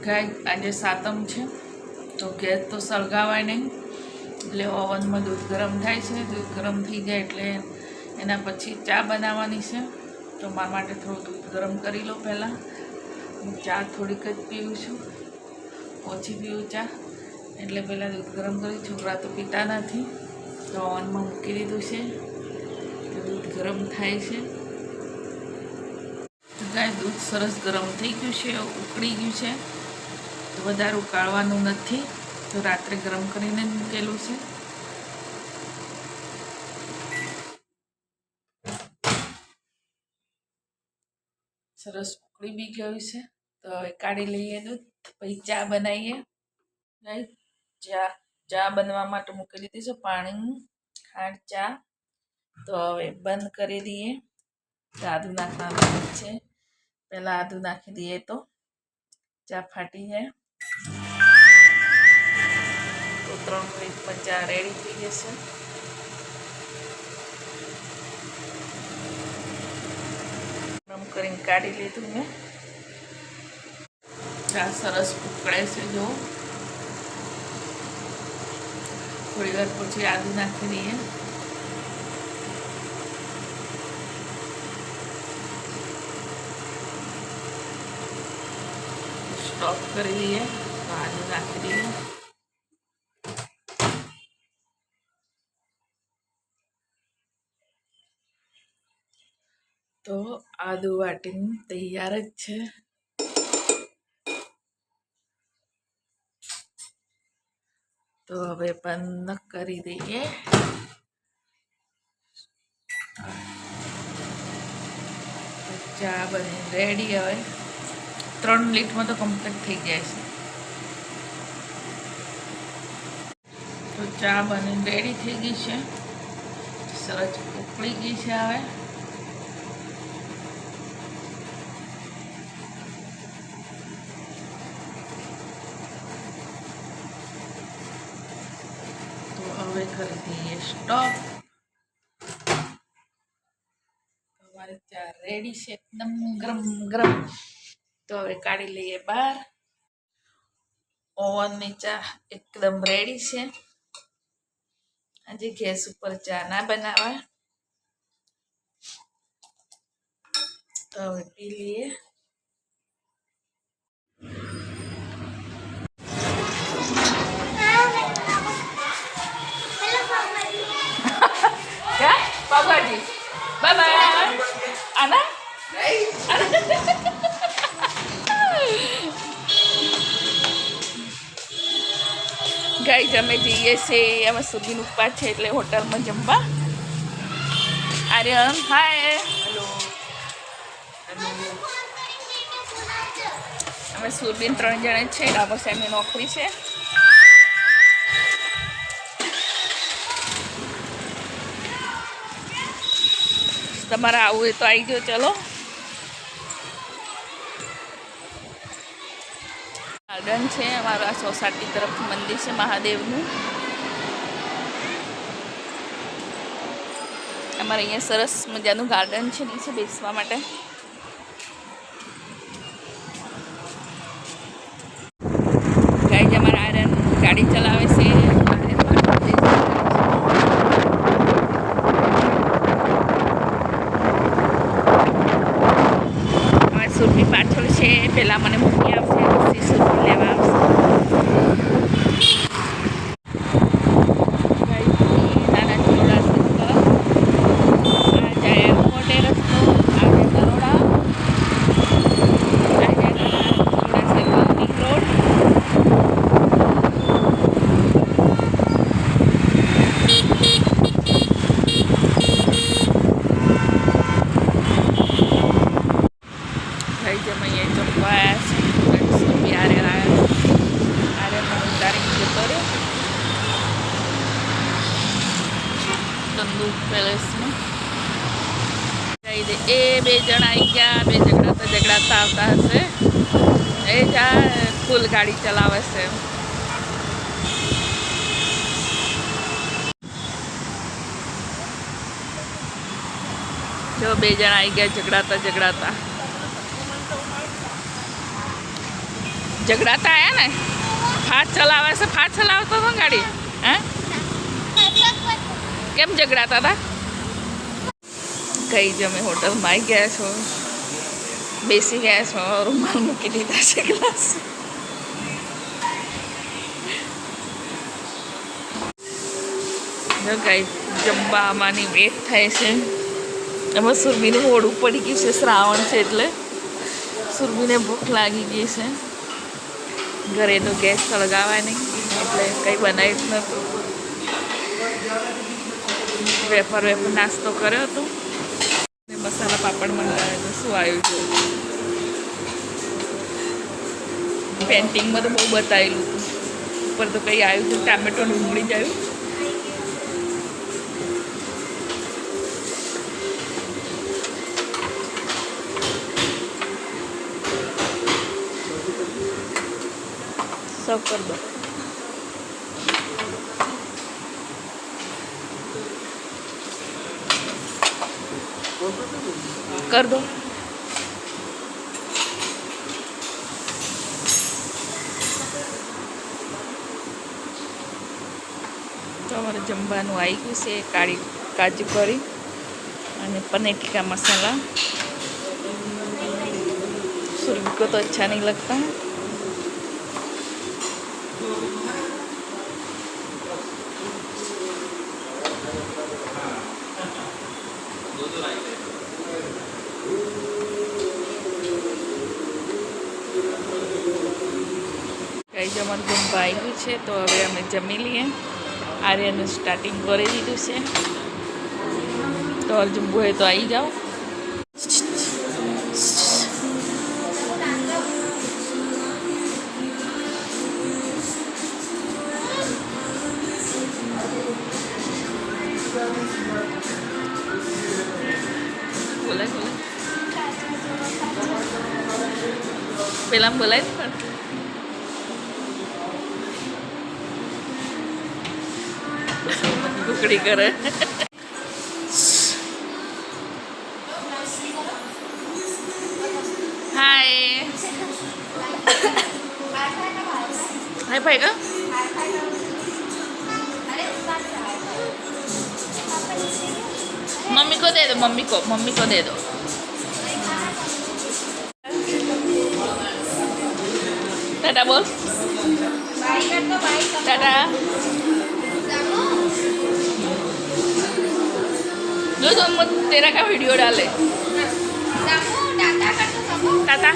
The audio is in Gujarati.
ગાય આજે સાતમ છે તો ગેસ તો સળગાવાય નહીં, એટલે ઓવનમાં દૂધ ગરમ થાય છે. દૂધ ગરમ થઈ જાય એટલે એના પછી ચા બનાવવાની છે. તો મારા માટે થોડું દૂધ ગરમ કરી લો પહેલાં. હું ચા થોડીક જ પીવું છું, ઓછી પીવું ચા, એટલે પહેલાં દૂધ ગરમ કરી. છોકરા તો પીતા નથી, તો ઓવનમાં મૂકી દીધું છે. તો દૂધ ગરમ થાય છે. ગાય દૂધ સરસ ગરમ થઈ ગયું છે, ઉકળી ગયું છે. વધારે ઉકાળવાનું નથી, તો રાત્રે ગરમ કરીને જ મૂકેલું છે. સરસ ઉકળી બી ગયું છે, તો હવે કાઢી લઈએ દૂધ, પછી ચા બનાવીએ. ચા બનવા માટે મૂકી દીધી છે પાણી, ખાંડ, ચા. તો હવે બંધ કરી દઈએ. આદું નાખવાનું છે, પહેલાં આદું નાખી દઈએ તો ચા ફાટી જાય. તો 3 મિનિટમાં ચા રેડી થઈ જશે. ગરમ કરીને કાઢી લીધું મેં. ચા સરસ ઉકળે છે, જો થોડી વાર પછી આદું નાખી દઈએ. સ્ટોપ કરી દઈએ, તો આદું નાખી દઈએ. તો આદું વાટીને તૈયાર જ છે. તો હવે બંધ કરી દઈએ. ચા બની રેડી. હવે 3 મિનિટમાં તો કમ્પ્લીટ થઈ જાય છે. તો ચા બની રેડી થઈ ગઈ છે, સરસ ઉકળી ગઈ છે. હવે હવે કરી દઈએ સ્ટોપ. અમારી ચા રેડી છે, એકદમ ગરમ ગરમ. તો હવે કાઢી લઈએ બહાર. ઓવનની ચા એકદમ રેડી છે. આજે ગેસ ઉપર ચા ના બનાવાય, તો હવે પી લઈએ. પાવભાજી બાય આના ગાય જમે જઈએ છે. અમે સુધીનું ઉપવાસ છે, એટલે હોટલમાં જમવા. આર્યન હાય. હેલો. અમે સુરબીન 3 જણા જ છે. ડાબા સાહેબની નોકરી છે. તમારે આવું હોય તો આવી ગયો. ચલો. ગાર્ડન છે અમારા સોસાયટી તરફ, મંદિર છે મહાદેવનું. અમારે અહીંયા સરસ મજાનું ગાર્ડન છે નીચે બેસવા માટે. ગાઈઝ અમારા આર્યન ગાડી ચલાવે છે. સુરભી પાછળ છે, પહેલાં મને મૂકી આવશે, પછી સુરભી લેવા આવશે. નાના ચીરોડા સર્કલ, આ જાય એરપોર્ટ એ રસ્તો, આ જાય બરોડા, આ જાય ચીરોડા સર્કલ રિંગ રોડ. પેલેસમાં એ 2 જણા આવી ગયા. 2 ઝઘડાતા આવતા હશે. એ જાય ફૂલ ગાડી ચલાવે છે. જો 2 જણા આવી ગયા ઝઘડાતા. ઝઘડાતા આયા ને ફાસ્ટ ચલાવે છે, ફાસ્ટ ચલાવતો હતો ને ગાડી? હે કેમ ઝઘડાતા હતા? કઈ જ અમે હોટલમાં આવી ગયા છો, બેસી ગયા છો, રૂમાલ મૂકી દીધા છે ગ્લાસ. જો કઈ જમવામાંની વેટ થાય છે. એમાં સુરભીનું મોડું પડી ગયું છે, શ્રાવણ છે એટલે સુરભીને ભૂખ લાગી ગઈ છે. ઘરે તો ગેસ સળગાવાય નહીં એટલે કંઈ બનાવ્યું જ નહોતું. વેફર નાસ્તો કર્યો હતો. મસાલા પાપડ મંગાવ્યા તો શું આવ્યું છે? પેન્ટિંગમાં તો બહુ બતાવેલું હતું, ઉપર તો કંઈ આવ્યું હતું. ટામેટો ડુંગળી જ આવ્યું. સર્વ કર દો. કર દો. તો અમારે જમવાનું આવી ગયું છે. કાજુ કરી અને પનીર ટીકા મસાલા. सुरभि को तो अच्छा नहीं लगता है. कई जमन जमवा आई है तो हमें अमे जमी लीए. आर्यन स्टार्टिंग कर दीधु से तो और जमवू है तो आई जाओ. बोला बोला पेला बोला पण कुकड़ी करे. हाय हाय भाई का मम्मी को दे दो. मम्मी को दे दो. टाटा बोल. टाटा. जो तुम तेरा का वीडियो डाले. टाटा.